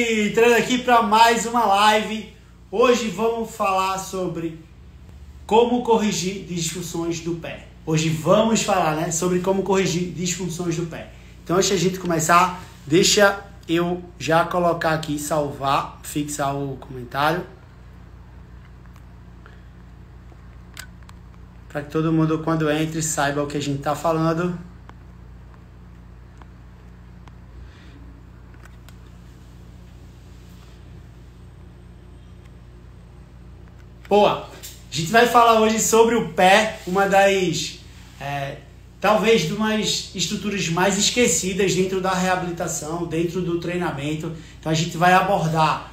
Entrando aqui para mais uma live. Hoje vamos falar sobre como corrigir disfunções do pé. Hoje vamos falar, sobre como corrigir disfunções do pé. Então, antes de a gente começar, deixa eu já colocar aqui, salvar, fixar o comentário. Para que todo mundo, quando entre, saiba o que a gente está falando. Boa! A gente vai falar hoje sobre o pé, uma das, talvez, de umas estruturas mais esquecidas dentro da reabilitação, dentro do treinamento. Então a gente vai abordar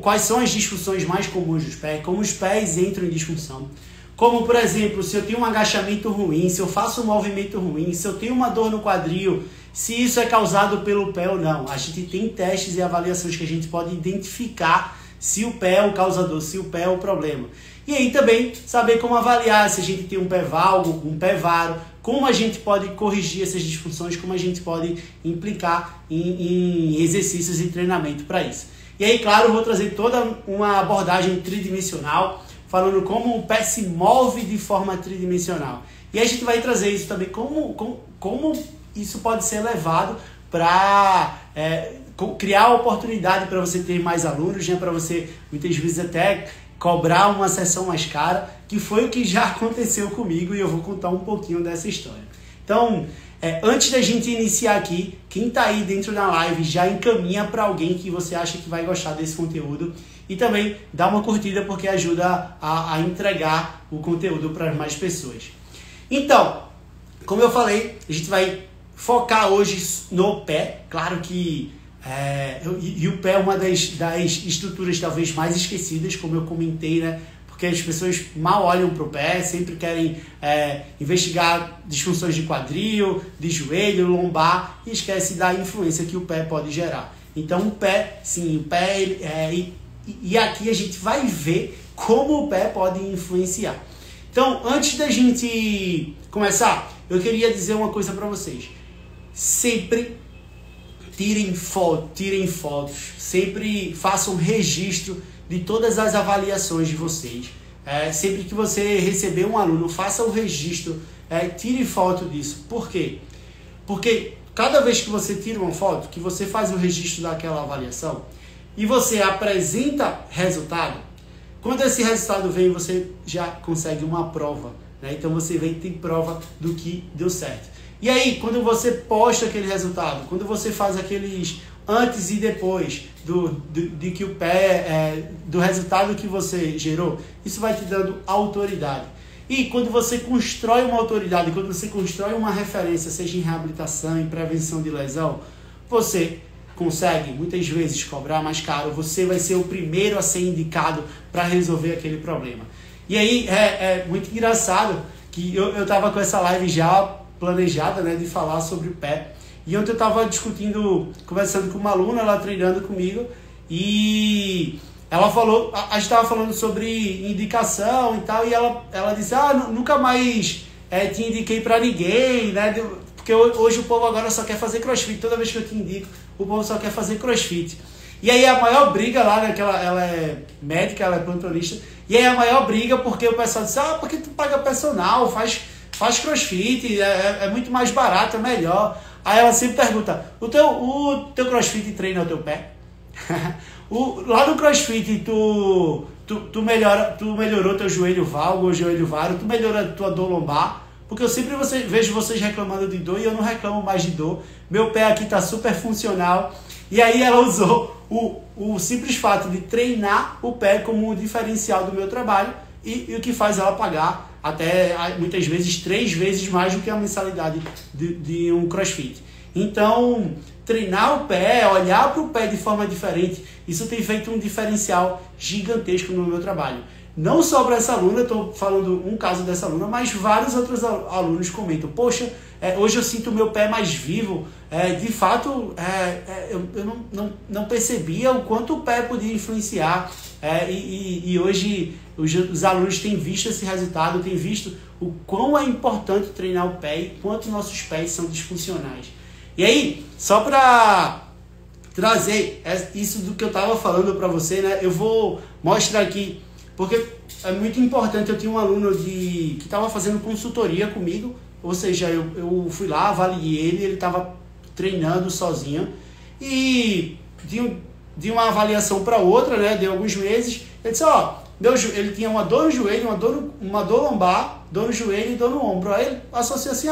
quais são as disfunções mais comuns dos pés, como os pés entram em disfunção. Como, por exemplo, se eu tenho um agachamento ruim, se eu faço um movimento ruim, se eu tenho uma dor no quadril, se isso é causado pelo pé ou não. A gente tem testes e avaliações que a gente pode identificar se o pé é o causador, se o pé é o problema. E aí também saber como avaliar se a gente tem um pé valgo, um pé varo, como a gente pode corrigir essas disfunções, como a gente pode implicar em exercícios e treinamento para isso. E aí, claro, eu vou trazer toda uma abordagem tridimensional, falando como o pé se move de forma tridimensional. E aí a gente vai trazer isso também, como isso pode ser levado para criar oportunidade para você ter mais alunos, para você muitas vezes até cobrar uma sessão mais cara, que foi o que já aconteceu comigo e eu vou contar um pouquinho dessa história. Então, antes da gente iniciar aqui, quem está aí dentro da live já encaminha para alguém que você acha que vai gostar desse conteúdo e também dá uma curtida porque ajuda a entregar o conteúdo para mais pessoas. Então, como eu falei, a gente vai focar hoje no pé. Claro que e o pé é uma das estruturas talvez mais esquecidas, como eu comentei, porque as pessoas mal olham para o pé, sempre querem investigar disfunções de quadril, de joelho, lombar e esquece da influência que o pé pode gerar. Então o pé, sim, o pé e aqui a gente vai ver como o pé pode influenciar. Então, antes da gente começar, eu queria dizer uma coisa para vocês. Sempre tirem fotos, sempre façam registro de todas as avaliações de vocês. Sempre que você receber um aluno, faça o registro, tire foto disso. Por quê? Porque cada vez que você tira uma foto, que você faz o registro daquela avaliação e você apresenta resultado, quando esse resultado vem, você já consegue uma prova. Então você tem prova do que deu certo. E aí, quando você posta aquele resultado, quando você faz aqueles antes e depois de que o pé, do resultado que você gerou, isso vai te dando autoridade. E quando você constrói uma autoridade, quando você constrói uma referência, seja em reabilitação, em prevenção de lesão, você consegue muitas vezes cobrar mais caro, você vai ser o primeiro a ser indicado para resolver aquele problema. E aí é muito engraçado que eu estava com essa live já planejada, de falar sobre o pé. E ontem eu estava conversando com uma aluna, ela treinando comigo, e ela falou, a gente estava falando sobre indicação e tal, e ela disse, nunca mais te indiquei para ninguém, porque hoje o povo agora só quer fazer crossfit, toda vez que eu te indico, o povo só quer fazer crossfit. E aí a maior briga lá, que ela é médica, ela é plantonista, e aí a maior briga porque o pessoal disse, porque tu paga personal, faz crossfit, é muito mais barato, é melhor. Aí ela sempre pergunta, o teu crossfit treina o teu pé? Lá no crossfit tu melhorou teu joelho valgo ou joelho varo, tu melhorou a tua dor lombar? Porque eu sempre vejo vocês reclamando de dor e eu não reclamo mais de dor. Meu pé aqui tá super funcional. E aí ela usou o simples fato de treinar o pé como um diferencial do meu trabalho e o que faz ela pagar até muitas vezes 3 vezes mais do que a mensalidade de um crossfit. Então, treinar o pé, olhar para o pé de forma diferente, isso tem feito um diferencial gigantesco no meu trabalho. Não só para essa aluna, estou falando um caso dessa aluna, mas vários outros alunos comentam, poxa, hoje eu sinto o meu pé mais vivo, de fato eu não percebia o quanto o pé podia influenciar, e hoje os alunos têm visto esse resultado, têm visto o quão é importante treinar o pé e quanto nossos pés são disfuncionais. E aí, só para trazer isso do que eu estava falando para você, né? Eu vou mostrar aqui, porque é muito importante. Eu tinha um aluno que estava fazendo consultoria comigo, ou seja, eu fui lá, avaliei ele estava treinando sozinho, e de uma avaliação para outra, né? Deu alguns meses, ele disse, ele tinha uma dor no joelho, uma dor lombar, dor no joelho e dor no ombro. Aí ele associou assim,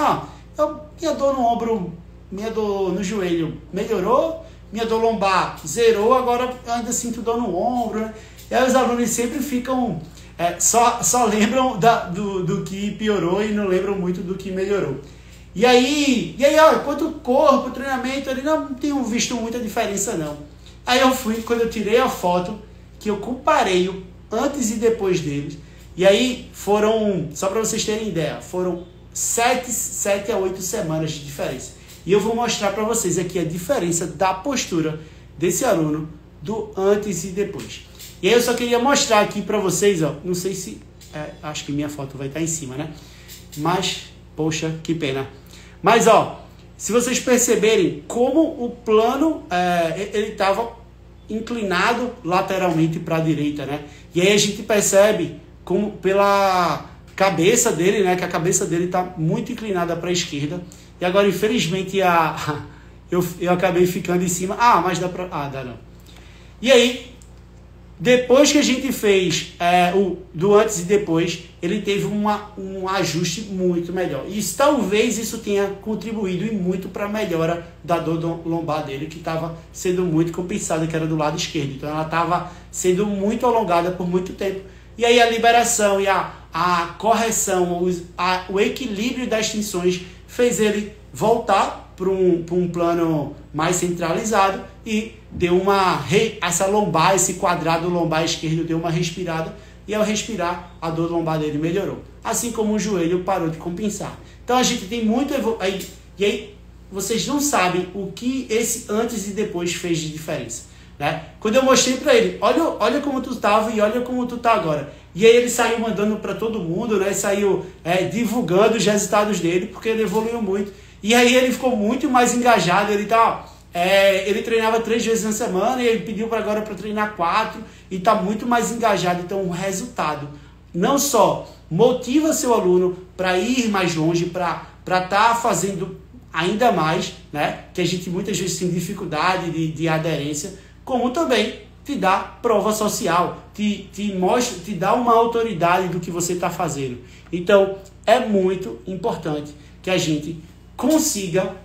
minha dor no ombro, minha dor no joelho melhorou, minha dor lombar zerou, agora eu ainda sinto dor no ombro, né? E aí os alunos sempre ficam, só lembram do que piorou e não lembram muito do que melhorou. E aí quanto o corpo, o treinamento, ele não tenho visto muita diferença não. Aí quando eu tirei a foto, que eu comparei o antes e depois deles, e aí foram, só para vocês terem ideia, foram 7 a 8 semanas de diferença. E eu vou mostrar para vocês aqui a diferença da postura desse aluno do antes e depois. E aí eu só queria mostrar aqui para vocês, não sei se, acho que minha foto vai estar em cima, né? Mas, poxa, que pena. Mas, se vocês perceberem como o plano, ele estava inclinado lateralmente para a direita, né? E aí a gente percebe como pela cabeça dele, né? Que a cabeça dele está muito inclinada para a esquerda. E agora, infelizmente, eu acabei ficando em cima. Mas dá para... dá não. E aí, depois que a gente fez do antes e depois, ele teve um ajuste muito melhor. E talvez isso tenha contribuído e muito para a melhora da dor lombar dele, que estava sendo muito compensada, que era do lado esquerdo. Então ela estava sendo muito alongada por muito tempo. E aí a liberação e a correção, o equilíbrio das tensões fez ele voltar para um plano mais centralizado e deu essa lombar, esse quadrado lombar esquerdo deu uma respirada, e ao respirar a dor lombar dele melhorou, assim como o joelho parou de compensar. Então a gente tem muito e aí vocês não sabem o que esse antes e depois fez de diferença, né? Quando eu mostrei para ele, olha como tu estava e olha como tu tá agora, e aí ele saiu mandando para todo mundo, né? Saiu divulgando os resultados dele, porque ele evoluiu muito. E aí ele ficou muito mais engajado. Ele treinava 3 vezes na semana e ele pediu agora para treinar 4 e está muito mais engajado. Então o resultado não só motiva seu aluno para ir mais longe, para estar fazendo ainda mais, né? Que a gente muitas vezes tem dificuldade de aderência, como também te dá prova social, te mostra, te dá uma autoridade do que você está fazendo. Então é muito importante que a gente consiga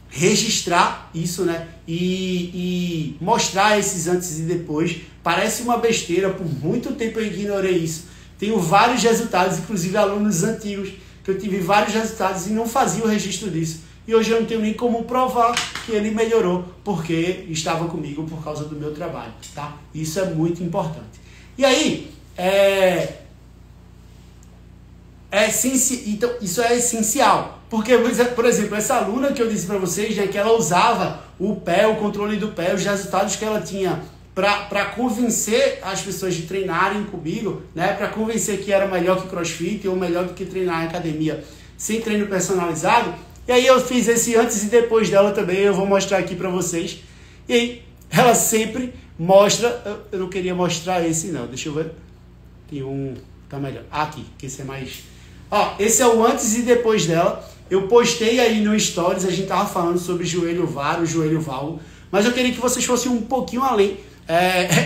registrar isso, né? E mostrar esses antes e depois. Parece uma besteira, por muito tempo eu ignorei isso. Tenho vários resultados, inclusive alunos antigos, que eu tive vários resultados e não fazia o registro disso. E hoje eu não tenho nem como provar que ele melhorou, porque estava comigo por causa do meu trabalho, tá? Isso é muito importante. E aí, então, isso é essencial. Porque, por exemplo, essa aluna que eu disse para vocês, né, que ela usava o controle do pé, os resultados que ela tinha para convencer as pessoas de treinarem comigo, né, para convencer que era melhor que CrossFit ou melhor do que treinar em academia sem treino personalizado. E aí eu fiz esse antes e depois dela também, eu vou mostrar aqui para vocês. E aí ela sempre mostra, eu não queria mostrar esse não, deixa eu ver, tem um, tá melhor, aqui, que esse é mais... esse é o antes e depois dela. Eu postei aí no Stories, a gente tava falando sobre joelho varo, joelho valgo, mas eu queria que vocês fossem um pouquinho além.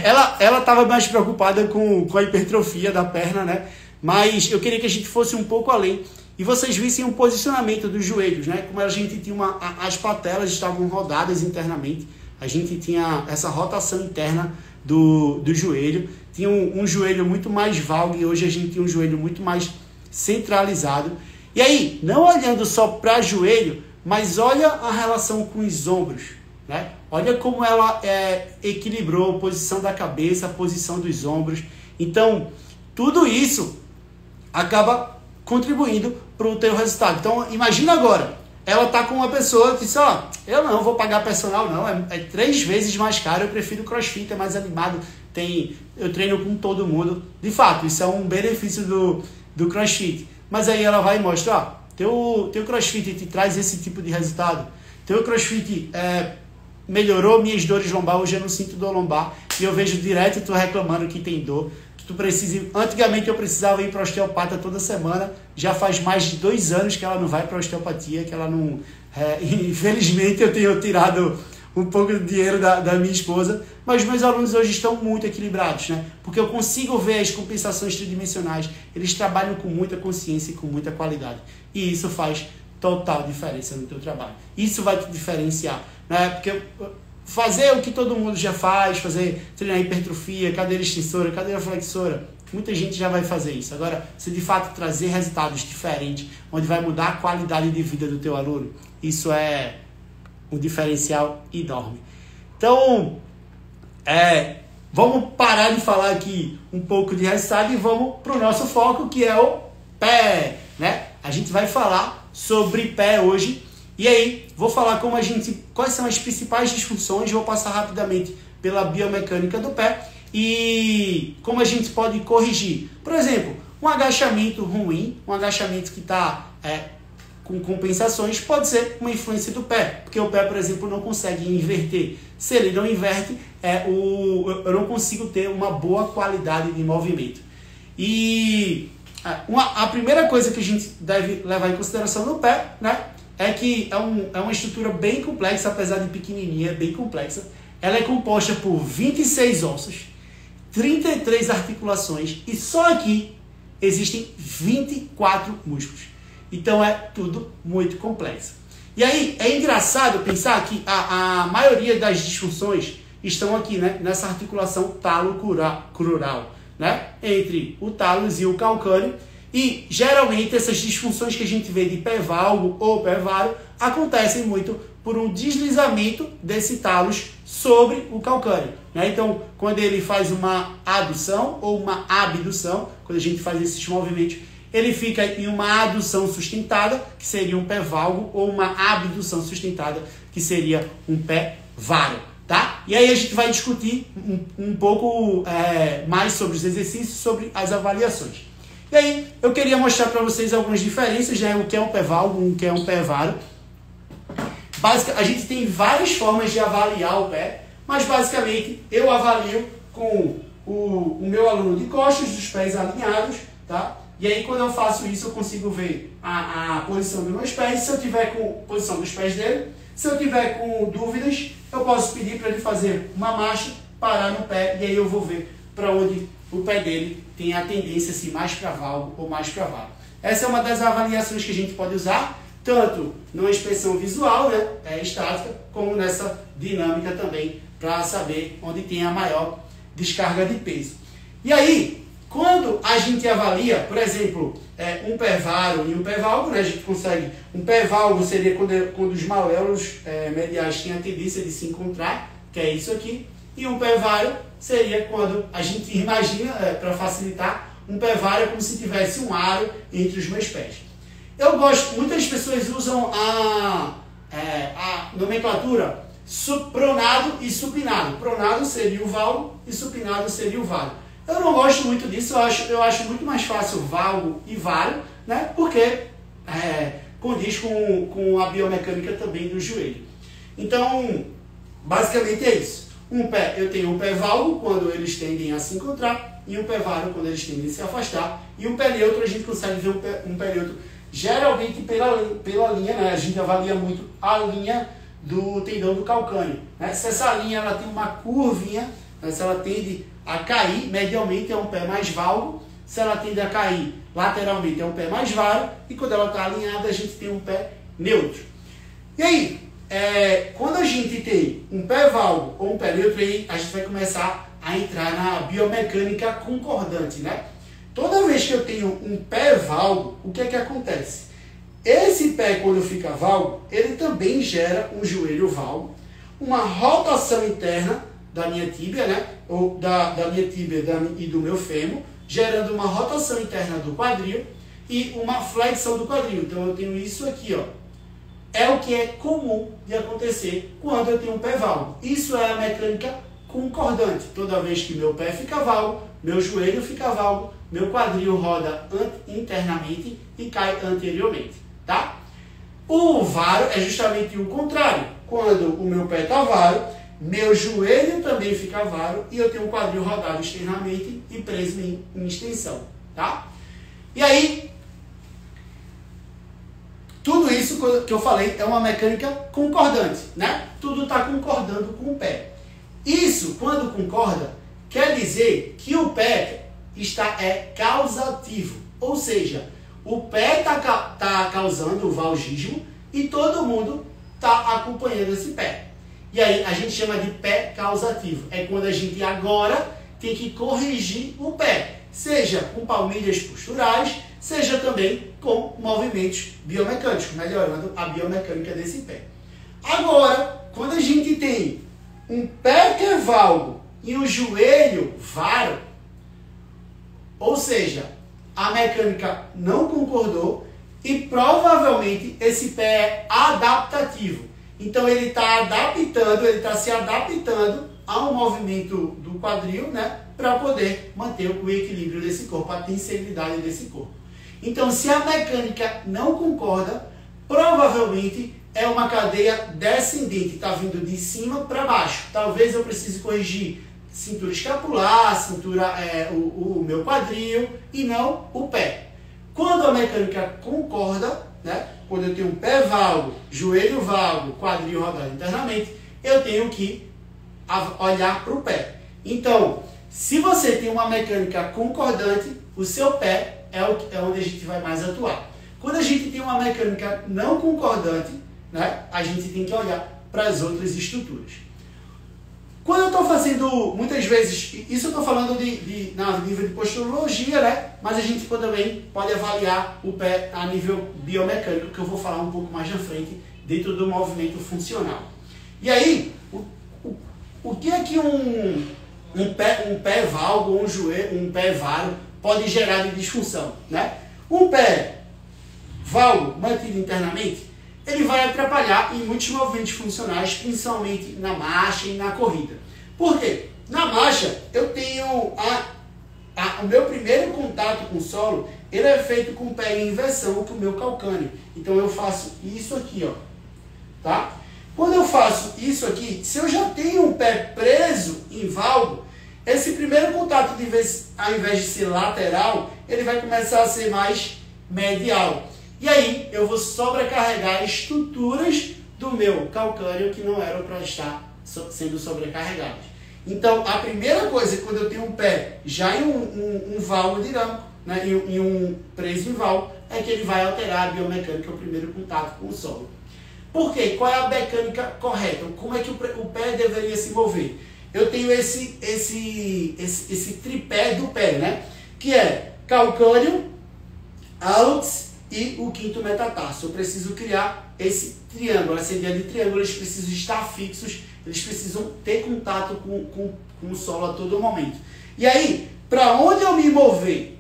Ela tava mais preocupada com a hipertrofia da perna, né? Mas eu queria que a gente fosse um pouco além e vocês vissem o posicionamento dos joelhos, né? Como a gente tinha as patelas estavam rodadas internamente, a gente tinha essa rotação interna do joelho, tinha um joelho muito mais valgo e hoje a gente tem um joelho muito mais centralizado. E aí, não olhando só para joelho, mas olha a relação com os ombros, né? Olha como ela equilibrou a posição da cabeça, a posição dos ombros. Então, tudo isso acaba contribuindo para o teu resultado. Então, imagina agora, ela tá com uma pessoa que diz, eu não vou pagar personal não, é 3 vezes mais caro, eu prefiro CrossFit, é mais animado, eu treino com todo mundo. De fato, isso é um benefício do CrossFit. Mas aí ela vai e mostra, teu CrossFit te traz esse tipo de resultado, teu CrossFit melhorou minhas dores lombar, hoje eu não sinto dor lombar. E eu vejo direto tu reclamando que tem dor. Que tu precisa... Antigamente eu precisava ir para osteopata toda semana. Já faz mais de 2 anos que ela não vai para osteopatia, que ela não... infelizmente eu tenho tirado um pouco de dinheiro da minha esposa, mas meus alunos hoje estão muito equilibrados, né? Porque eu consigo ver as compensações tridimensionais, eles trabalham com muita consciência e com muita qualidade. E isso faz total diferença no teu trabalho. Isso vai te diferenciar, né? Porque fazer o que todo mundo já faz, treinar hipertrofia, cadeira extensora, cadeira flexora, muita gente já vai fazer isso. Agora, se de fato trazer resultados diferentes, onde vai mudar a qualidade de vida do teu aluno, isso é um diferencial enorme. Então, vamos parar de falar aqui um pouco de resultado e vamos para o nosso foco, que é o pé, né? A gente vai falar sobre pé hoje. E aí, vou falar quais são as principais disfunções, vou passar rapidamente pela biomecânica do pé e como a gente pode corrigir. Por exemplo, um agachamento ruim, um agachamento que está com compensações, pode ser uma influência do pé, porque o pé, por exemplo, não consegue inverter. Se ele não inverte, eu não consigo ter uma boa qualidade de movimento. E a primeira coisa que a gente deve levar em consideração no pé, né, é que é uma estrutura bem complexa, apesar de pequenininha, bem complexa. Ela é composta por 26 ossos, 33 articulações e só aqui existem 24 músculos. Então é tudo muito complexo. E aí é engraçado pensar que a maioria das disfunções estão aqui, né, nessa articulação talo-crural, né, entre o talos e o calcâneo. E geralmente essas disfunções que a gente vê de pé valgo ou pé varo acontecem muito por um deslizamento desse talos sobre o calcâneo, né? Então, quando ele faz uma adução ou uma abdução, quando a gente faz esses movimentos, ele fica em uma adução sustentada, que seria um pé valgo, ou uma abdução sustentada, que seria um pé varo, tá? E aí a gente vai discutir um pouco mais sobre os exercícios, sobre as avaliações. E aí, eu queria mostrar para vocês algumas diferenças, né? O que é um pé valgo, o que é um pé varo. A gente tem várias formas de avaliar o pé, mas basicamente eu avalio com o meu aluno de costas, dos pés alinhados, tá? E aí, quando eu faço isso, eu consigo ver a posição dos meus pés. Se eu tiver com a posição dos pés dele, se eu tiver com dúvidas, eu posso pedir para ele fazer uma marcha, parar no pé, e aí eu vou ver para onde o pé dele tem a tendência, se mais para valgo ou mais para varo. Essa é uma das avaliações que a gente pode usar, tanto numa inspeção visual, né, estática, como nessa dinâmica também, para saber onde tem a maior descarga de peso. E aí, quando a gente avalia, por exemplo, um pé varo e um pé valgo, né, a gente consegue... Um pé valgo seria quando os maléolos mediais têm a tendência de se encontrar, que é isso aqui, e um pé varo seria quando a gente imagina, para facilitar, um pé varo é como se tivesse um aro entre os meus pés. Eu gosto, muitas pessoas usam a nomenclatura pronado e supinado. Pronado seria o valgo e supinado seria o varo. Eu não gosto muito disso, eu acho muito mais fácil valgo e varo, né? Porque condiz com a biomecânica também do joelho. Então, basicamente é isso. Eu tenho um pé valgo quando eles tendem a se encontrar e um pé varo quando eles tendem a se afastar. E um pé neutro, a gente consegue ver um pé neutro geralmente pela linha, né? A gente avalia muito a linha do tendão do calcâneo, né? Se essa linha ela tem uma curvinha, né? Se ela tende a cair, medialmente é um pé mais valgo. Se ela tende a cair lateralmente é um pé mais varo. E quando ela está alinhada, a gente tem um pé neutro. E aí, quando a gente tem um pé valgo ou um pé neutro, aí a gente vai começar a entrar na biomecânica concordante, né? Toda vez que eu tenho um pé valgo, o que é que acontece? Esse pé, quando fica valgo, ele também gera um joelho valgo, uma rotação interna da minha tíbia, né? Ou da minha tíbia e do meu fêmur, gerando uma rotação interna do quadril e uma flexão do quadril. Então eu tenho isso aqui, ó. É o que é comum de acontecer quando eu tenho um pé valgo. Isso é a mecânica concordante. Toda vez que meu pé fica valgo, meu joelho fica valgo, meu quadril roda internamente e cai anteriormente, tá? O varo é justamente o contrário. quando o meu pé está varo, meu joelho também fica varo e eu tenho o quadril rodado externamente e preso em extensão, tá? E aí, tudo isso que eu falei é uma mecânica concordante, né? Tudo está concordando com o pé. Isso, quando concorda, quer dizer que o pé é causativo, ou seja, o pé está causando o valgismo e todo mundo está acompanhando esse pé. E aí a gente chama de pé causativo. É quando a gente agora tem que corrigir o pé, seja com palmilhas posturais, seja também com movimentos biomecânicos, melhorando a biomecânica desse pé. Agora, quando a gente tem um pé que é valgo e um joelho varo, ou seja, a mecânica não concordou e provavelmente esse pé é adaptativo. Então ele está adaptando, ele está se adaptando ao movimento do quadril, né, para poder manter o equilíbrio desse corpo, a tensibilidade desse corpo. Então, se a mecânica não concorda, provavelmente é uma cadeia descendente, está vindo de cima para baixo. Talvez eu precise corrigir cintura escapular, o meu quadril e não o pé. Quando a mecânica concorda, né, quando eu tenho um pé valgo, joelho valgo, quadril rodado internamente, eu tenho que olhar para o pé. Então, se você tem uma mecânica concordante, o seu pé é onde a gente vai mais atuar. Quando a gente tem uma mecânica não concordante, né, a gente tem que olhar para as outras estruturas. Quando eu estou fazendo, muitas vezes, isso eu estou falando na nível de posturologia, né? Mas a gente também pode avaliar o pé a nível biomecânico, que eu vou falar um pouco mais na frente, dentro do movimento funcional. E aí, o que é que um pé valgo ou um pé varo pode gerar de disfunção, né? Um pé valgo mantido internamente, ele vai atrapalhar em muitos movimentos funcionais, principalmente na marcha e na corrida. Por quê? Na marcha, eu tenho o meu primeiro contato com o solo, ele é feito com o pé em inversão, com o meu calcâneo. Então eu faço isso aqui, ó, tá? Quando eu faço isso aqui, se eu já tenho um pé preso em valgo, esse primeiro contato, ao invés de ser lateral, ele vai começar a ser mais medial. E aí eu vou sobrecarregar estruturas do meu calcâneo que não eram para estar sendo sobrecarregadas. Então, a primeira coisa, quando eu tenho um pé já em um valgo dinâmico, né, em um preso em valgo, é que ele vai alterar a biomecânica, o primeiro contato com o solo. Por quê? Qual é a mecânica correta? Como é que o pé deveria se mover? Eu tenho esse tripé do pé, né? Que é calcâneo, hálux e o quinto metatarso. Eu preciso criar esse triângulo, essa ideia de triângulo, eles precisam estar fixos, eles precisam ter contato com o solo a todo momento. E aí, para onde eu me mover?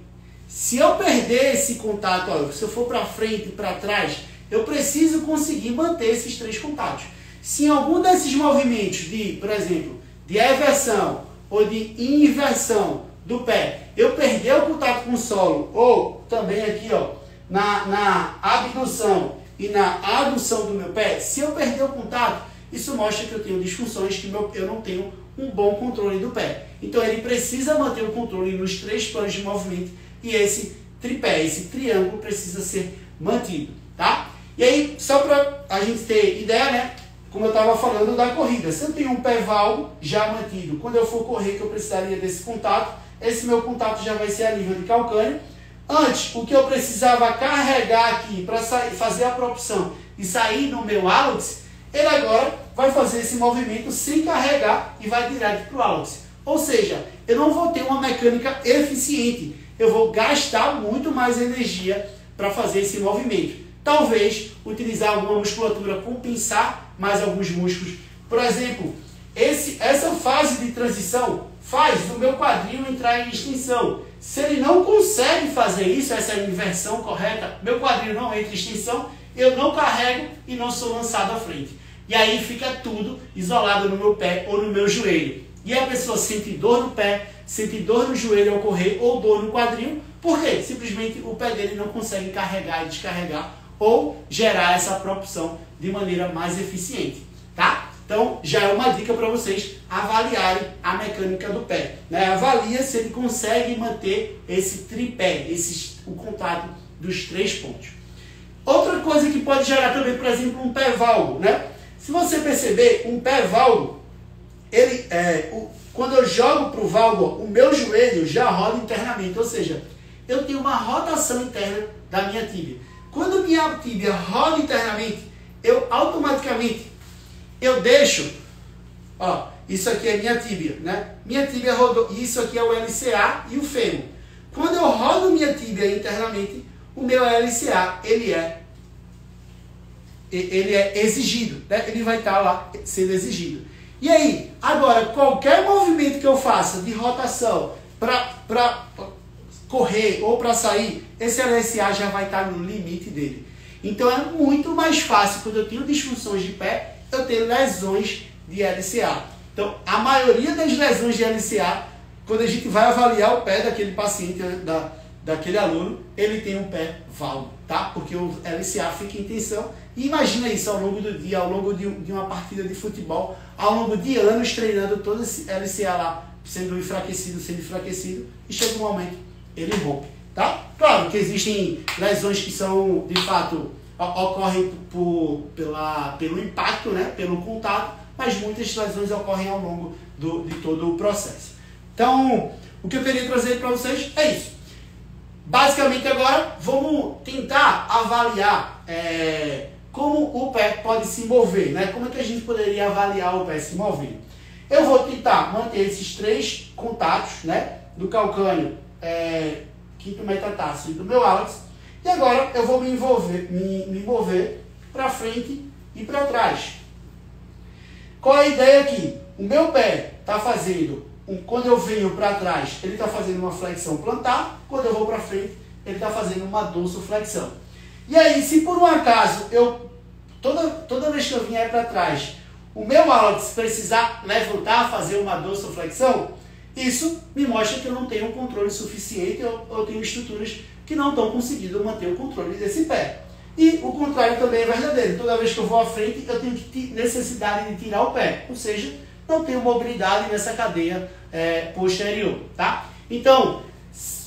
Se eu perder esse contato, ó, se eu for para frente e para trás, eu preciso conseguir manter esses três contatos. Se em algum desses movimentos por exemplo, de eversão ou de inversão do pé, eu perder o contato com o solo, ou também aqui, ó, na abdução e na adução do meu pé, se eu perder o contato, isso mostra que eu tenho disfunções, que eu não tenho um bom controle do pé. Então ele precisa manter o controle nos três planos de movimento e esse tripé, esse triângulo precisa ser mantido, tá? E aí, só para a gente ter ideia, né? Como eu estava falando da corrida, se eu tenho um pé valgo já mantido, quando eu for correr que eu precisaria desse contato, esse meu contato já vai ser a nível de calcâneo. Antes, o que eu precisava carregar aqui para fazer a propulsão e sair no meu hálux, ele agora vai fazer esse movimento sem carregar e vai direto para o hálux. Ou seja, eu não vou ter uma mecânica eficiente, eu vou gastar muito mais energia para fazer esse movimento. Talvez utilizar alguma musculatura, compensar mais alguns músculos. Por exemplo, essa fase de transição faz o meu quadril entrar em extensão. Se ele não consegue fazer isso, essa inversão correta, meu quadril não entra em extensão, eu não carrego e não sou lançado à frente. E aí fica tudo isolado no meu pé ou no meu joelho. E a pessoa sente dor no pé, sente dor no joelho ao correr ou dor no quadril. Por quê? Simplesmente o pé dele não consegue carregar e descarregar ou gerar essa propulsão de maneira mais eficiente, tá? Então, já é uma dica para vocês avaliarem a mecânica do pé, né? Avalia se ele consegue manter esse tripé, o contato dos 3 pontos. Outra coisa que pode gerar também, por exemplo, um pé valgo, né? Se você perceber, um pé valgo, quando eu jogo para o valgo, o meu joelho já roda internamente, ou seja, eu tenho uma rotação interna da minha tíbia. Quando minha tíbia roda internamente, eu automaticamente deixo, ó, isso aqui é minha tíbia, né? Minha tíbia rodou, isso aqui é o LCA e o fêmur. Quando eu rodo minha tíbia internamente, o meu LCA, ele é exigido, né? Ele vai estar lá sendo exigido. E aí, agora, qualquer movimento que eu faça de rotação para correr ou para sair, esse LCA já vai estar no limite dele. Então é muito mais fácil, quando eu tenho disfunções de pé, eu tenho lesões de LCA. Então, a maioria das lesões de LCA, quando a gente vai avaliar o pé daquele paciente, daquele aluno, ele tem um pé valgo, tá? Porque o LCA fica em tensão. E imagina isso ao longo do dia, ao longo de uma partida de futebol, ao longo de anos treinando todo esse LCA lá, sendo enfraquecido, e chega um momento, ele rompe, tá? Claro que existem lesões que são, de fato, ocorrem pelo impacto, né? Pelo contato, mas muitas lesões ocorrem ao longo de todo o processo. Então, o que eu queria trazer para vocês é isso. Basicamente agora, vamos tentar avaliar como o pé pode se mover, né? Como é que a gente poderia avaliar o pé se movendo? Eu vou tentar manter esses 3 contatos, né? Do calcâneo, quinto metatarso e do meu hálux. E agora eu vou me mover para frente e para trás. Qual é a ideia aqui? O meu pé está fazendo, quando eu venho para trás, ele está fazendo uma flexão plantar. Quando eu vou para frente, ele está fazendo uma dorsoflexão. E aí, se por um acaso, toda vez que eu vier para trás, o meu hálux precisar levantar, fazer uma dorsoflexão, isso me mostra que eu não tenho um controle suficiente, eu tenho estruturas que não estão conseguindo manter o controle desse pé. E o contrário também é verdadeiro. Toda vez que eu vou à frente, eu tenho necessidade de tirar o pé. Ou seja, não tenho mobilidade nessa cadeia posterior, tá? Então,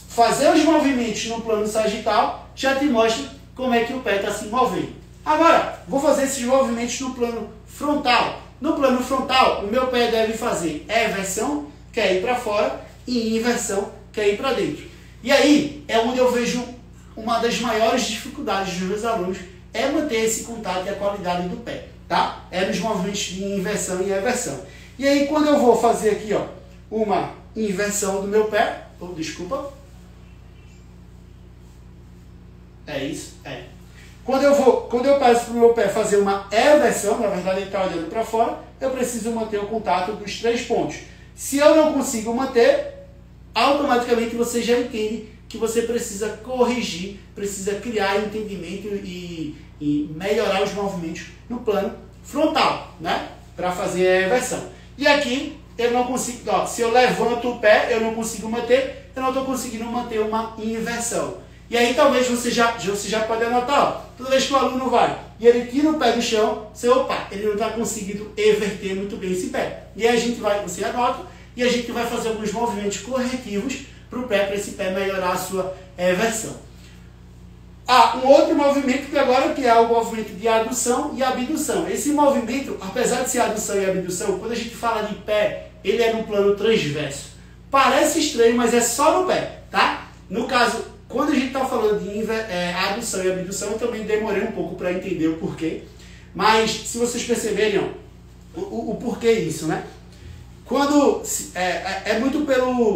fazer os movimentos no plano sagital já te mostra como é que o pé está se movendo. Agora, vou fazer esses movimentos no plano frontal. No plano frontal, o meu pé deve fazer eversão, que é ir para fora, e inversão, que é ir para dentro. E aí é onde eu vejo uma das maiores dificuldades dos meus alunos, é manter esse contato e a qualidade do pé, tá? É nos movimentos de inversão e eversão. E aí quando eu vou fazer aqui, ó, uma inversão do meu pé, desculpa. É isso? É. Quando eu peço para o meu pé fazer uma eversão, na verdade ele está olhando para fora, eu preciso manter o contato dos 3 pontos. Se eu não consigo manter, automaticamente você já entende que você precisa corrigir, precisa criar entendimento e melhorar os movimentos no plano frontal, né? Para fazer a eversão. E aqui eu não consigo, ó, se eu levanto o pé, eu não consigo manter, eu não estou conseguindo manter uma inversão. E aí talvez você já pode anotar, ó, toda vez que o aluno vai e ele tira o pé do chão, ele não está conseguindo everter muito bem esse pé. E aí você anota, e a gente vai fazer alguns movimentos corretivos para o pé, para esse pé melhorar a sua eversão. Um outro movimento que é o movimento de adução e abdução. Esse movimento, apesar de ser adução e abdução, quando a gente fala de pé, ele é no plano transverso. Parece estranho, mas é só no pé, tá? No caso, quando a gente está falando de adução e abdução, eu também demorei um pouco para entender o porquê. Mas, se vocês perceberem, ó, o porquê isso, né? Quando é muito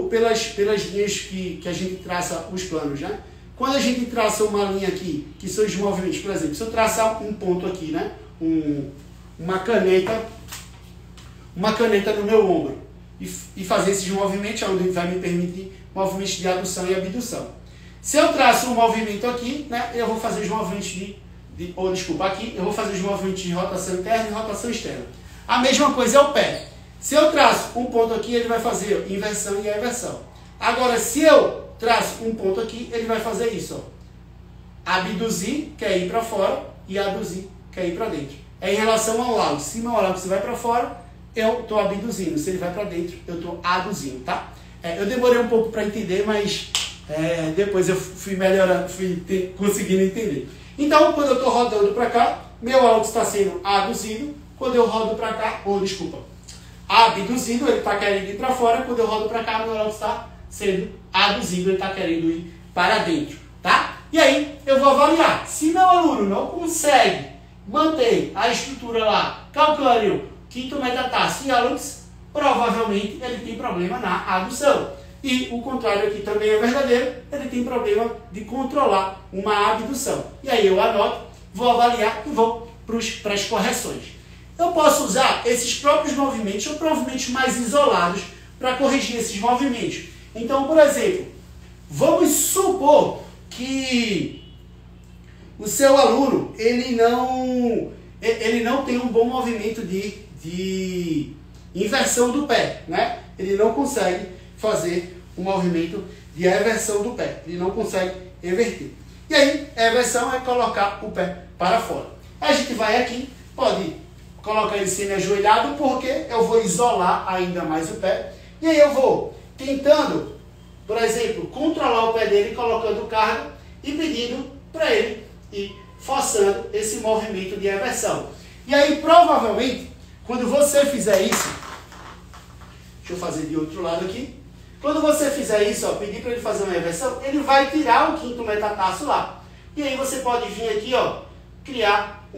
pelas linhas que a gente traça os planos, né? Quando a gente traça uma linha aqui, que são os movimentos, por exemplo, se eu traçar um ponto aqui, né? Uma caneta no meu ombro e fazer esses movimentos, onde vai me permitir movimentos de adução e abdução. Se eu traço um movimento aqui, né? Eu vou fazer os movimentos aqui, eu vou fazer os movimentos de rotação interna e rotação externa. A mesma coisa é o pé. Se eu traço um ponto aqui, ele vai fazer inversão e eversão. Agora, se eu traço um ponto aqui, ele vai fazer isso, ó. Abduzir, que é ir para fora, e aduzir, que é ir para dentro. é em relação ao hálux. Se meu hálux vai para fora, eu estou abduzindo. Se ele vai para dentro, eu estou aduzindo, tá? Eu demorei um pouco para entender, mas depois eu fui melhorando, conseguindo entender. Então, quando eu estou rodando para cá, meu hálux está sendo aduzido. Quando eu rodo para cá, abduzido, ele está querendo ir para fora. Quando eu rodo para cá, meu hálux está sendo aduzido, ele está querendo ir para dentro, tá? E aí, eu vou avaliar. Se meu aluno não consegue manter a estrutura lá, calcâneo, quinto metatarso e hálux, provavelmente ele tem problema na adução. E o contrário aqui também é verdadeiro, ele tem problema de controlar uma abdução. E aí eu anoto, vou avaliar e vou para as correções. Eu posso usar esses próprios movimentos ou movimentos mais isolados para corrigir esses movimentos. Então, por exemplo, vamos supor que o seu aluno ele não tem um bom movimento de inversão do pé, né? Ele não consegue fazer um movimento de eversão do pé, ele não consegue inverter. E aí, a eversão é colocar o pé para fora. A gente vai aqui, pode colocar ele semi-ajoelhado, porque eu vou isolar ainda mais o pé. E aí eu vou tentando, por exemplo, controlar o pé dele, colocando carga e pedindo para ele ir forçando esse movimento de eversão. E aí, provavelmente, quando você fizer isso, deixa eu fazer de outro lado aqui. Quando você fizer isso, ó, pedir para ele fazer uma eversão, ele vai tirar o quinto metatarso lá. E aí você pode vir aqui, ó, criar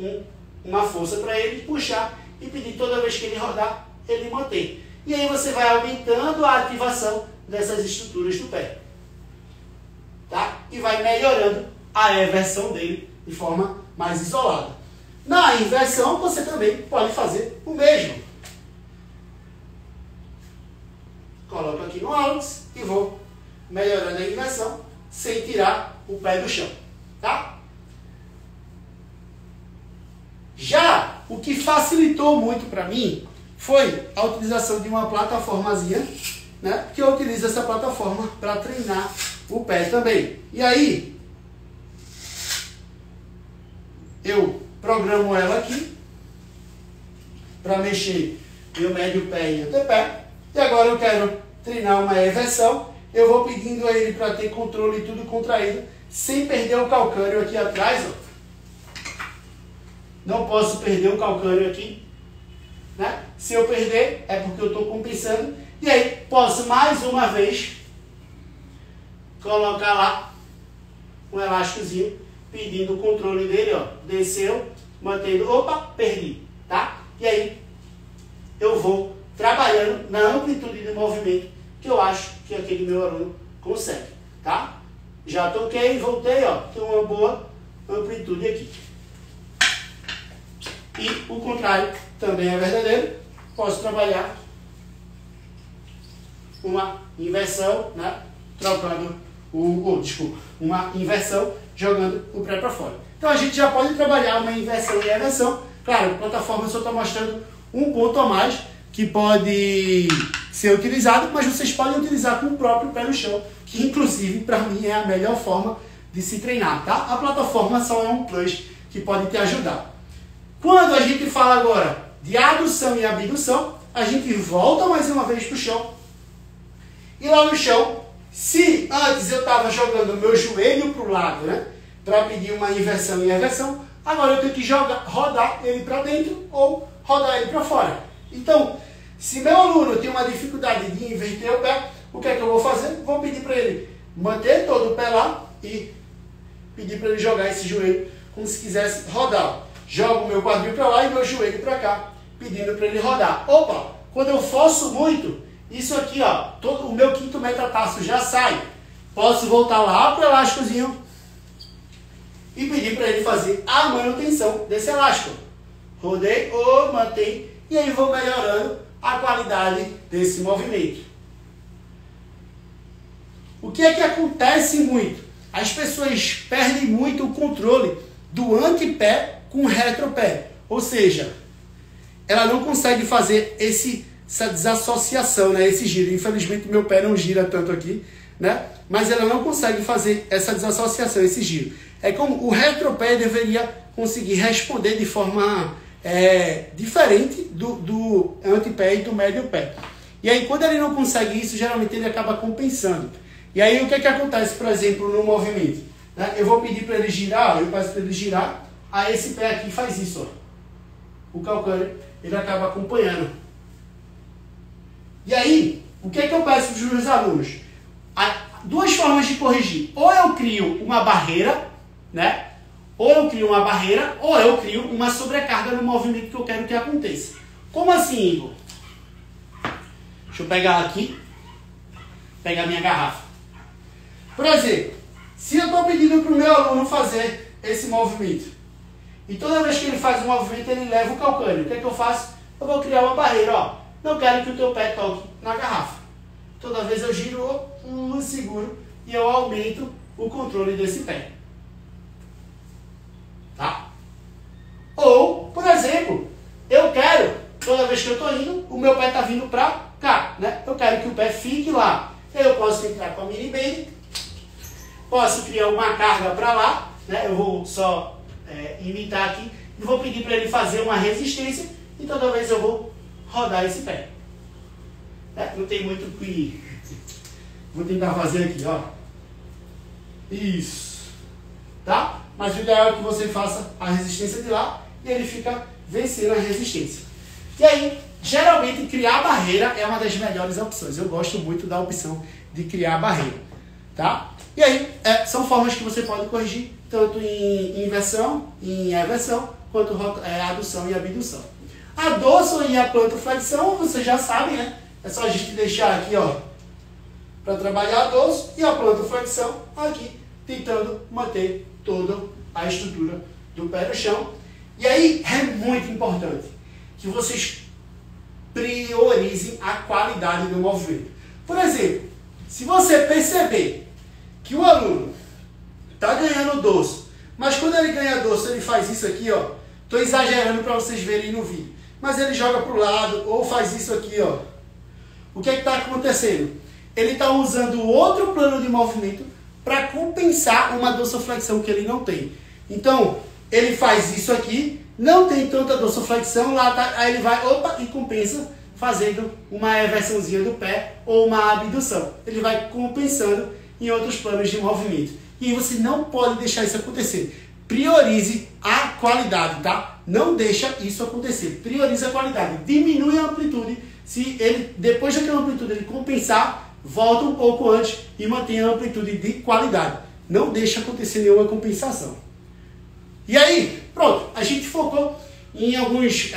uma força para ele, puxar e pedir toda vez que ele rodar, ele manter. E aí você vai aumentando a ativação dessas estruturas do pé. Tá? E vai melhorando a eversão dele de forma mais isolada. Na inversão, você também pode fazer o mesmo. Coloco aqui no hálux e vou melhorando a inversão sem tirar o pé do chão. Tá? Já o que facilitou muito para mim foi a utilização de uma plataformazinha, né? Que eu utilizo essa plataforma para treinar o pé também. E aí, eu programo ela aqui para mexer meu médio pé e antepé. E agora eu quero treinar uma eversão. Eu vou pedindo a ele para ter controle tudo contraído, sem perder o calcâneo aqui atrás, ó. Não posso perder o calcâneo aqui, né? Se eu perder, é porque eu estou compensando. E aí, posso mais uma vez colocar lá um elásticozinho, pedindo o controle dele, ó. Desceu, mantendo, opa, perdi, tá? E aí, eu vou trabalhando na amplitude de movimento que eu acho que aquele meu aluno consegue, tá? Já toquei, voltei, ó. Tem uma boa amplitude aqui. E o contrário também é verdadeiro. Posso trabalhar uma inversão, né? Trocando uma inversão, jogando o pé para fora. Então a gente já pode trabalhar uma inversão e eversão. Claro, a plataforma só está mostrando um ponto a mais que pode ser utilizado, mas vocês podem utilizar com o próprio pé no chão, que inclusive para mim é a melhor forma de se treinar, tá? A plataforma só é um plus que pode te ajudar. Quando a gente fala agora de adução e abdução, a gente volta mais uma vez para o chão. E lá no chão, se antes eu estava jogando o meu joelho para o lado, né, para pedir uma inversão e eversão, agora eu tenho que rodar ele para dentro ou rodar ele para fora. Então, se meu aluno tem uma dificuldade de inverter o pé, o que é que eu vou fazer? Vou pedir para ele manter todo o pé lá e pedir para ele jogar esse joelho como se quisesse rodar. Jogo o meu quadril para lá e meu joelho para cá, pedindo para ele rodar. Opa, quando eu forço muito, isso aqui, ó, o meu quinto metatarso já sai. Posso voltar lá para o elásticozinho e pedir para ele fazer a manutenção desse elástico. Rodei, mantém, e aí vou melhorando a qualidade desse movimento. O que é que acontece muito? As pessoas perdem muito o controle do antepé com o retropé. Ou seja, ela não consegue fazer essa desassociação, né? Esse giro. Infelizmente, meu pé não gira tanto aqui, né? Mas ela não consegue fazer essa desassociação, esse giro. É como o retropé deveria conseguir responder de forma diferente do antepé e do médio pé. E aí, quando ele não consegue isso, geralmente ele acaba compensando. E aí, o que acontece, por exemplo, no movimento? Né? Eu vou pedir para ele girar, eu peço para ele girar, aí esse pé aqui faz isso, ó. O calcâneo, ele acaba acompanhando. E aí, o que eu peço para os meus alunos? Duas formas de corrigir. Ou eu crio uma barreira, né? Ou eu crio uma barreira, ou eu crio uma sobrecarga no movimento que eu quero que aconteça. Como assim, Igor? Deixa eu pegar aqui, pegar minha garrafa. Por exemplo, se eu estou pedindo para o meu aluno fazer esse movimento, e toda vez que ele faz um movimento, ele leva o calcânio. O que eu faço? Eu vou criar uma barreira, ó. Não quero que o teu pé toque na garrafa. Toda vez eu giro, seguro, e eu aumento o controle desse pé. Tá? Ou, por exemplo, eu quero, toda vez que eu estou indo, o meu pé está vindo para cá, né? Eu quero que o pé fique lá. Eu posso entrar com a mini band, posso criar uma carga para lá, né? Eu vou só imitar aqui e vou pedir para ele fazer uma resistência e toda vez eu vou rodar esse pé. Não tem muito o que... Vou tentar fazer aqui, ó. Isso. Tá? Mas o ideal é que você faça a resistência de lá e ele fica vencendo a resistência. E aí, geralmente, criar barreira é uma das melhores opções. Eu gosto muito da opção de criar barreira. Tá? E aí, são formas que você pode corrigir, tanto em inversão, em eversão, quanto adução e abdução. A dorsal e a plantarflexão, você já sabe, né? É só a gente deixar aqui, ó, para trabalhar a dorsal e a plantarflexão aqui, tentando manter toda a estrutura do pé no chão. E aí é muito importante que vocês priorizem a qualidade do movimento. Por exemplo, se você perceber que o aluno está ganhando dorsal, mas quando ele ganha dorsal, ele faz isso aqui, ó. Estou exagerando para vocês verem no vídeo. Mas ele joga para o lado ou faz isso aqui, ó. O que está acontecendo? Ele está usando outro plano de movimento para compensar uma dorsoflexão que ele não tem. Então, ele faz isso aqui, não tem tanta dorsoflexão, lá tá, aí ele vai, e compensa fazendo uma eversãozinha do pé ou uma abdução. Ele vai compensando em outros planos de movimento. E você não pode deixar isso acontecer. Priorize a qualidade, tá? Não deixa isso acontecer. Priorize a qualidade. Diminui a amplitude. Se ele, depois daquela amplitude, ele compensar, volta um pouco antes e mantenha a amplitude de qualidade. Não deixa acontecer nenhuma compensação. E aí, pronto. A gente focou em alguns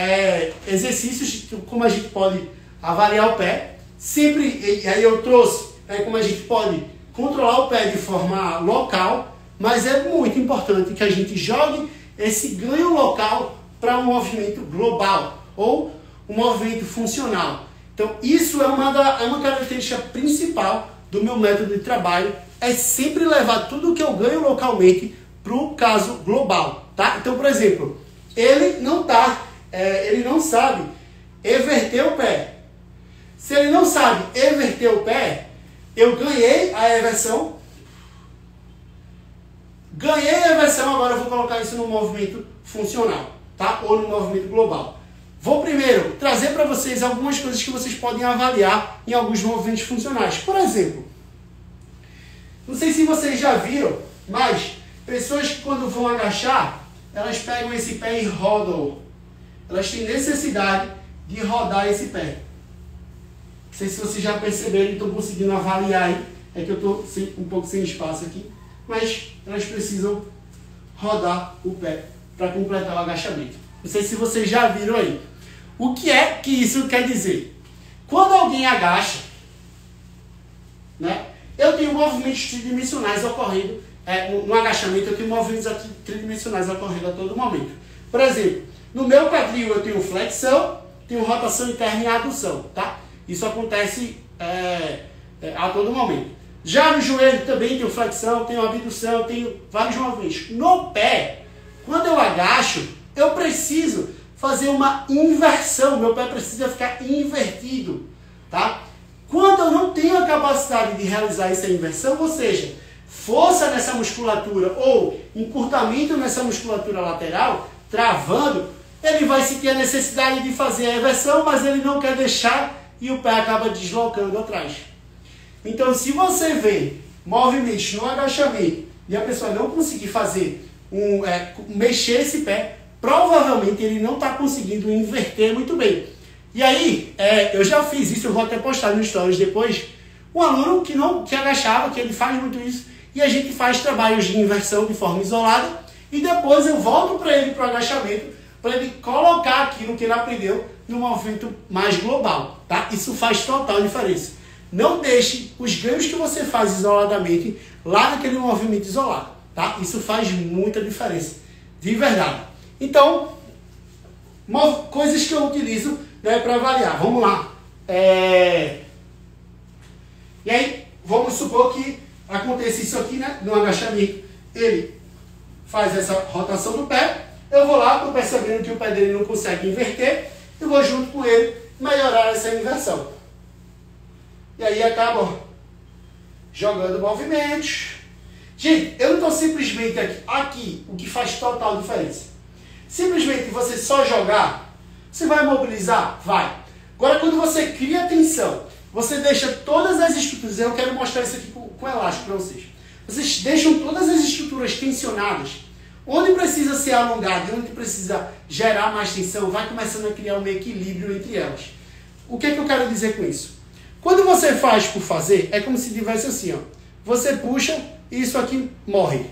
exercícios, como a gente pode avaliar o pé. Sempre, aí eu trouxe como a gente pode controlar o pé de forma local, mas é muito importante que a gente jogue esse ganho local para um movimento global ou um movimento funcional. Então, isso é uma característica principal do meu método de trabalho, é sempre levar tudo que eu ganho localmente para o caso global. Tá? Então, por exemplo, ele não sabe everter o pé. Se ele não sabe everter o pé, eu ganhei a eversão, agora eu vou colocar isso no movimento funcional, tá? Ou no movimento global. Vou primeiro trazer para vocês algumas coisas que vocês podem avaliar em alguns movimentos funcionais. Por exemplo, não sei se vocês já viram, mas pessoas que quando vão agachar, elas pegam esse pé e rodam. Elas têm necessidade de rodar esse pé. Não sei se vocês já perceberam e estão conseguindo avaliar aí. É que eu estou um pouco sem espaço aqui. Mas elas precisam rodar o pé para completar o agachamento. Não sei se vocês já viram aí. O que é que isso quer dizer? Quando alguém agacha, né, eu tenho movimentos tridimensionais ocorrendo. No agachamento eu tenho movimentos tridimensionais ocorrendo a todo momento. Por exemplo, no meu quadril eu tenho flexão, tenho rotação interna e adução. Tá? Isso acontece a todo momento. Já no joelho também tenho flexão, tenho abdução, tenho vários movimentos. No pé, quando eu agacho, eu preciso fazer uma inversão. Meu pé precisa ficar invertido. Tá? Quando eu não tenho a capacidade de realizar essa inversão, ou seja, força nessa musculatura ou encurtamento nessa musculatura lateral, travando, ele vai sentir a necessidade de fazer a reversão, mas ele não quer deixar e o pé acaba deslocando atrás. Então, se você vê movimentos no agachamento e a pessoa não conseguir fazer mexer esse pé, provavelmente ele não está conseguindo inverter muito bem. E aí, eu já fiz isso, eu vou até postar no stories depois, um aluno que agachava, que ele faz muito isso, e a gente faz trabalhos de inversão de forma isolada, e depois eu volto para ele para o agachamento, para ele colocar aquilo que ele aprendeu no movimento mais global, tá? Isso faz total diferença. Não deixe os ganhos que você faz isoladamente lá naquele movimento isolado, tá? Isso faz muita diferença, de verdade. Então, coisas que eu utilizo, né, para avaliar. Vamos lá. E aí, vamos supor que aconteça isso aqui, né, no agachamento. Ele faz essa rotação do pé, eu vou lá, estou percebendo que o pé dele não consegue inverter, e vou junto com ele melhorar essa inversão. E aí acaba jogando movimentos. Gente, eu não estou simplesmente aqui, o que faz total diferença. Simplesmente você só jogar, você vai mobilizar? Vai. Agora, quando você cria tensão, você deixa todas as estruturas, eu quero mostrar isso aqui com elástico para vocês. Vocês deixam todas as estruturas tensionadas, onde precisa ser alongado e onde precisa gerar mais tensão, vai começando a criar um equilíbrio entre elas. O que é que eu quero dizer com isso? Quando você faz por fazer, é como se tivesse assim, ó. Você puxa e isso aqui morre.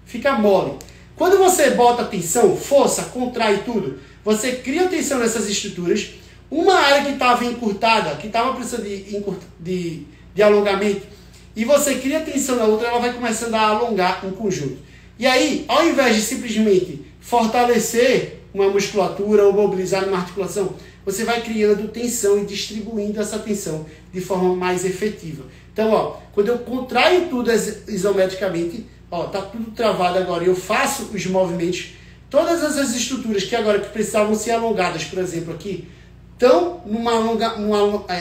Fica mole. Quando você bota tensão, força, contrai tudo, você cria tensão nessas estruturas, uma área que estava encurtada, que estava precisando de alongamento, e você cria tensão na outra, ela vai começando a alongar um conjunto. E aí, ao invés de simplesmente fortalecer uma musculatura ou mobilizar uma articulação, você vai criando tensão e distribuindo essa tensão de forma mais efetiva. Então, ó, quando eu contraio tudo isometricamente, ó, tá tudo travado agora, eu faço os movimentos, todas essas estruturas que agora que precisavam ser alongadas, por exemplo, aqui, estão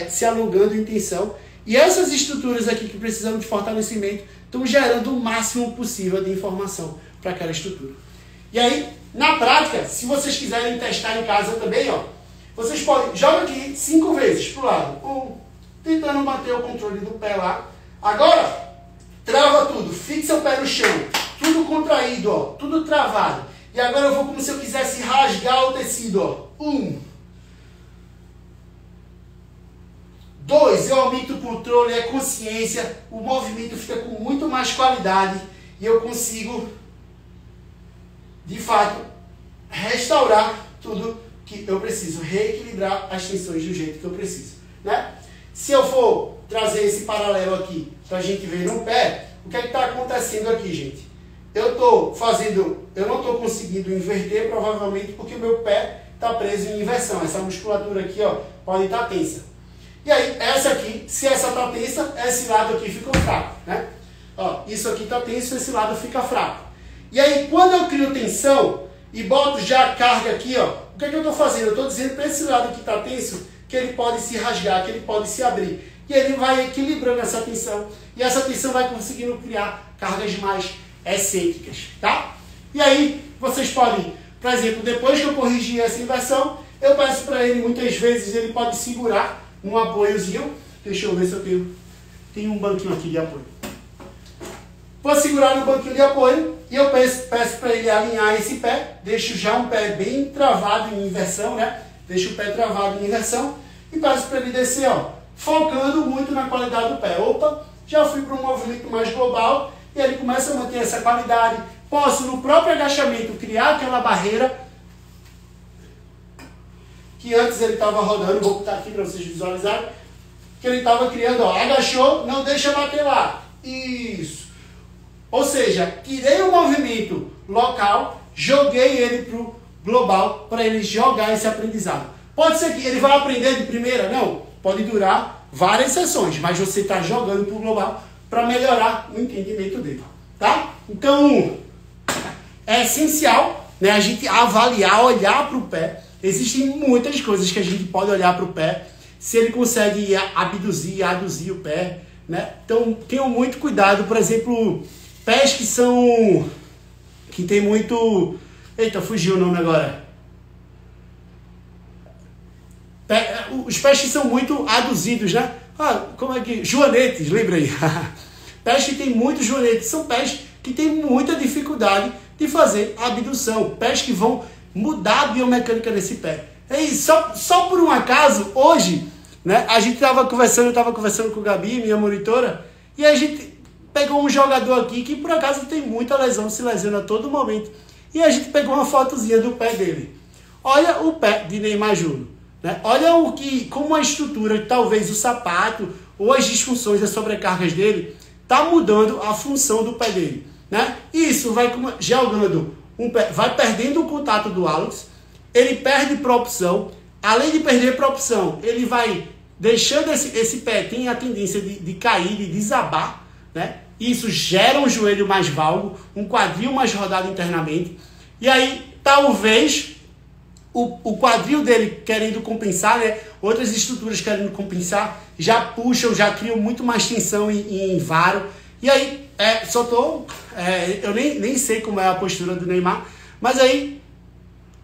se alongando em tensão, e essas estruturas aqui que precisam de fortalecimento estão gerando o máximo possível de informação para aquela estrutura. E aí, na prática, se vocês quiserem testar em casa também, ó, vocês podem, joga aqui 5 vezes pro lado. Tentando manter o controle do pé lá. Agora, trava tudo, fixa o pé no chão, tudo contraído, ó, tudo travado. E agora eu vou como se eu quisesse rasgar o tecido, ó. 1. 2, eu aumento o controle, a consciência, o movimento fica com muito mais qualidade e eu consigo, de fato, restaurar tudo que eu preciso, reequilibrar as tensões do jeito que eu preciso, né? Se eu for trazer esse paralelo aqui para a gente ver no pé, o que é que está acontecendo aqui, gente? Eu não estou conseguindo inverter, provavelmente porque o meu pé está preso em inversão. Essa musculatura aqui, ó, pode estar tensa. E aí, essa aqui, se essa está tensa, esse lado aqui fica fraco, né? Ó, isso aqui está tenso, esse lado fica fraco. E aí, quando eu crio tensão e boto já a carga aqui, ó, o que é que eu estou fazendo? Eu estou dizendo para esse lado que está tenso que ele pode se rasgar, que ele pode se abrir. E ele vai equilibrando essa tensão. E essa tensão vai conseguindo criar cargas mais excêntricas, tá? E aí, vocês podem, por exemplo, depois que eu corrigir essa inversão, eu peço para ele, muitas vezes, ele pode segurar um apoiozinho. Deixa eu ver se eu tenho um banquinho aqui de apoio. Vou segurar no banquinho de apoio e eu peço para ele alinhar esse pé. Deixo já um pé bem travado em inversão, né? Deixo o pé travado em inversão e peço para ele descer, ó, focando muito na qualidade do pé. Opa, já fui para um movimento mais global e ele começa a manter essa qualidade. Posso, no próprio agachamento, criar aquela barreira que antes ele estava rodando. Vou botar aqui para vocês visualizarem. Que ele estava criando, ó, agachou, não deixa bater lá. Isso. Ou seja, tirei o movimento local, joguei ele para o global, para ele jogar esse aprendizado. Pode ser que ele vá aprender de primeira? Não. Pode durar várias sessões, mas você está jogando para o global para melhorar o entendimento dele. Tá? Então, é essencial, né, a gente avaliar, olhar para o pé. Existem muitas coisas que a gente pode olhar para o pé, se ele consegue abduzir, aduzir o pé, né? Então, tenham muito cuidado, por exemplo, pés que tem muito... Eita, fugiu o nome agora. Os pés que são muito aduzidos, né? Como é que... Joanetes, lembrei. Pés que tem muitos joanetes. São pés que têm muita dificuldade de fazer a abdução. Pés que vão mudar a biomecânica desse pé. É isso. Só por um acaso, hoje, né? A gente eu estava conversando com o Gabi, minha monitora, e a gente pegou um jogador aqui que por acaso tem muita lesão, se lesiona a todo momento. E a gente pegou uma fotozinha do pé dele. Olha o pé de Neymar Júnior, né? Olha como a estrutura, talvez o sapato ou as disfunções, as sobrecargas dele, tá mudando a função do pé dele, né? Isso vai jogando vai perdendo o contato do hálux, ele perde propulsão. Além de perder propulsão, ele vai deixando esse pé, tem a tendência de cair, de desabar, né? Isso gera um joelho mais valgo, um quadril mais rodado internamente. E aí, talvez, o quadril dele querendo compensar, né? Outras estruturas querendo compensar, já puxam, já criam muito mais tensão em varo. E aí, eu nem sei como é a postura do Neymar, mas aí,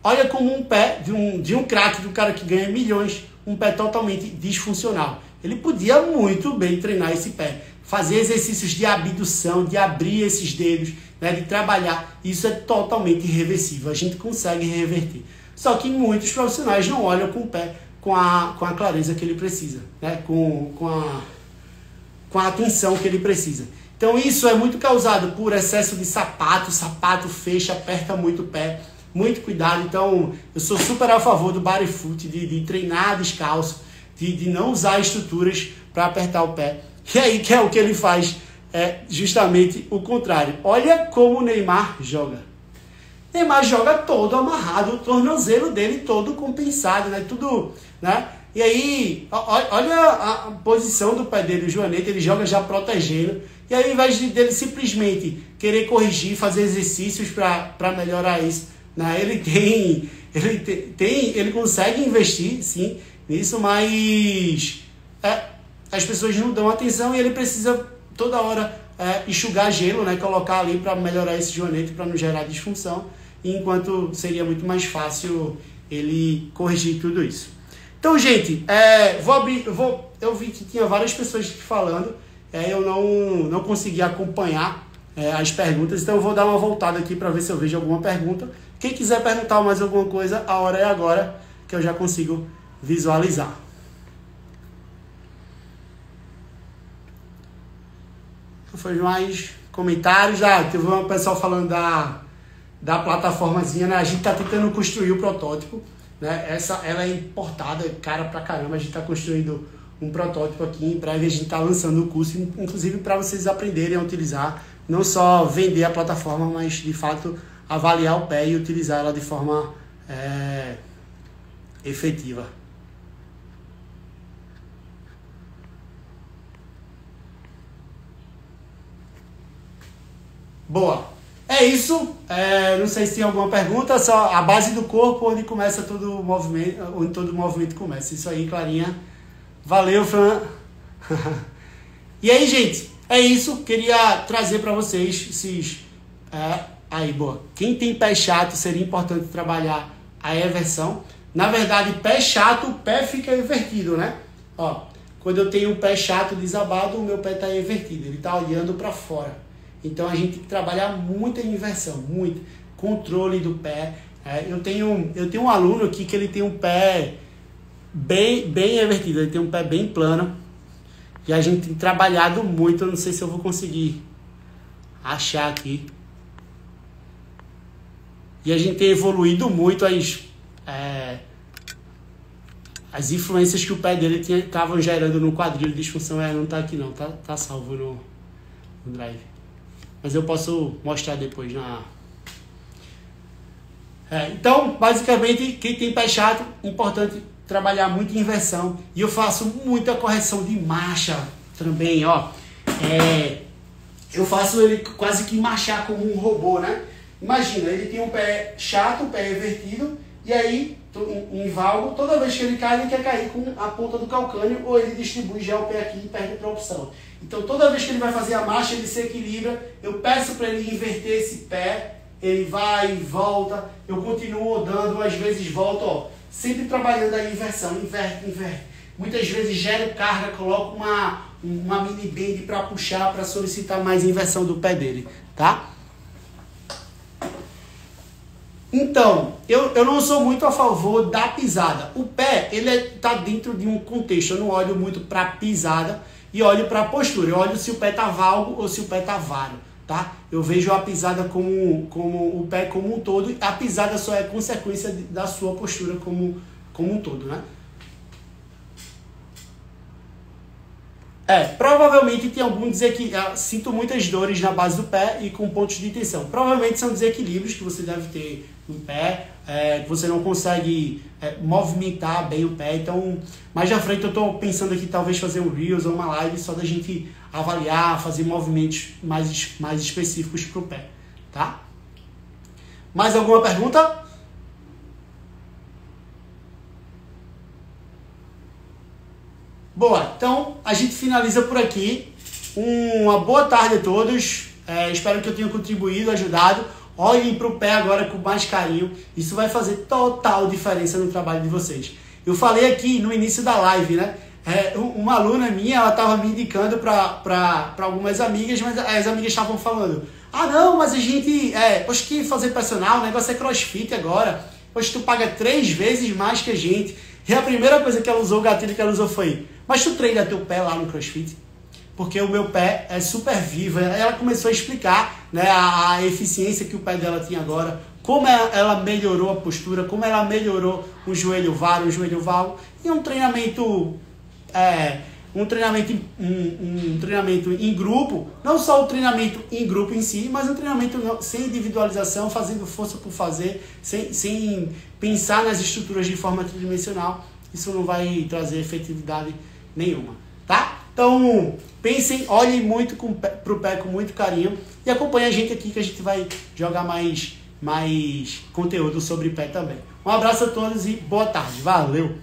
olha como um pé de um craque, do cara que ganha milhões, um pé totalmente disfuncional. Ele podia muito bem treinar esse pé, fazer exercícios de abdução, de abrir esses dedos, né, de trabalhar. Isso é totalmente irreversível, a gente consegue reverter. Só que muitos profissionais não olham com o pé com a clareza que ele precisa, né, com a atenção que ele precisa. Então isso é muito causado por excesso de sapato fecha, aperta muito o pé. Muito cuidado. Então, eu sou super a favor do barefoot, de treinar descalço, de não usar estruturas para apertar o pé. E aí, que é o que ele faz, é justamente o contrário. Olha como o Neymar joga. Neymar joga todo amarrado, o tornozelo dele todo compensado, né? Tudo, né? E aí, olha a posição do pé dele, o joanete, ele joga já protegendo. E aí, ao invés dele simplesmente querer corrigir, fazer exercícios para melhorar isso, né? Ele consegue investir, sim, nisso, mas as pessoas não dão atenção e ele precisa toda hora enxugar gelo, né? Colocar ali para melhorar esse joanete, para não gerar disfunção, enquanto seria muito mais fácil ele corrigir tudo isso. Então, gente, eu vi que tinha várias pessoas falando, eu não consegui acompanhar as perguntas, então eu vou dar uma voltada aqui para ver se eu vejo alguma pergunta. Quem quiser perguntar mais alguma coisa, a hora é agora, que eu já consigo visualizar. Foi mais comentários. Teve um pessoal falando da plataformazinha, né? A gente está tentando construir o protótipo, né? Ela é importada, cara pra caramba. A gente está construindo um protótipo aqui. Em breve a gente está lançando o curso, inclusive para vocês aprenderem a utilizar, não só vender a plataforma, mas de fato avaliar o pé e utilizar ela de forma efetiva. Boa. É isso. Não sei se tem alguma pergunta. Só a base do corpo onde começa todo o movimento, onde todo o movimento começa. Isso aí, Clarinha. Valeu, Fran. E aí, gente, é isso. Queria trazer para vocês esses... Aí, boa. Quem tem pé chato, seria importante trabalhar a eversão. Na verdade, pé chato, o pé fica invertido, né? Ó, quando eu tenho um pé chato desabado, o meu pé está invertido. Ele está olhando para fora. Então, a gente tem que trabalhar muita inversão, muito. Controle do pé. Eu tenho um aluno aqui que ele tem um pé bem invertido. Ele tem um pé bem plano. E a gente tem trabalhado muito. Eu não sei se eu vou conseguir achar aqui. E a gente tem evoluído muito as influências que o pé dele estavam gerando no quadril de disfunção. Não está aqui não, tá salvo no Drive. Mas eu posso mostrar depois então, basicamente, quem tem pé chato, importante trabalhar muito em inversão. E eu faço muita correção de marcha também, ó. Eu faço ele quase que marchar como um robô, né? Imagina, ele tem um pé chato, um pé invertido, e aí, em valgo, toda vez que ele cai, ele quer cair com a ponta do calcânio, ou ele distribui já o pé aqui e perde propulsão. Então, toda vez que ele vai fazer a marcha, ele se equilibra, eu peço para ele inverter esse pé, ele vai e volta, eu continuo rodando, às vezes volto, ó. sempre trabalhando a inversão, inverte. Muitas vezes gera carga, coloca uma mini bend para puxar, para solicitar mais inversão do pé dele, tá? Então, eu não sou muito a favor da pisada. O pé, ele tá dentro de um contexto. Eu não olho muito para a pisada e olho para a postura. Eu olho se o pé tá valgo ou se o pé tá varo, tá? Eu vejo a pisada como o pé como um todo. A pisada só é consequência da sua postura como um todo, né? Provavelmente tem algum desequilíbrio. Sinto muitas dores na base do pé e com pontos de tensão. Provavelmente são desequilíbrios que você deve ter no pé, que você não consegue movimentar bem o pé. Então, mais à frente eu estou pensando aqui talvez fazer um Reels ou uma live só da gente avaliar, fazer movimentos mais específicos para o pé, tá? Mais alguma pergunta? Boa, então a gente finaliza por aqui. Uma boa tarde a todos. Espero que eu tenha contribuído, ajudado. Olhem para o pé agora com mais carinho. Isso vai fazer total diferença no trabalho de vocês. Eu falei aqui no início da live, né? Uma aluna minha, ela estava me indicando para algumas amigas, mas as amigas estavam falando: ah não, mas a gente, poxa, que fazer personal, o negócio é crossfit agora. Poxa, tu paga 3 vezes mais que a gente. E a primeira coisa que ela usou, o gatilho que ela usou foi: mas tu treina teu pé lá no CrossFit? Porque o meu pé é super vivo. Ela começou a explicar, né, a eficiência que o pé dela tinha agora, como ela melhorou a postura, como ela melhorou o joelho varo, o joelho valgo. E um treinamento em grupo, não só o treinamento em grupo em si, mas um treinamento sem individualização, fazendo força por fazer, sem pensar nas estruturas de forma tridimensional. Isso não vai trazer efetividade nenhuma, tá? Então, pensem, olhem muito pro pé com muito carinho e acompanhem a gente aqui que a gente vai jogar mais conteúdo sobre pé também. Um abraço a todos e boa tarde. Valeu!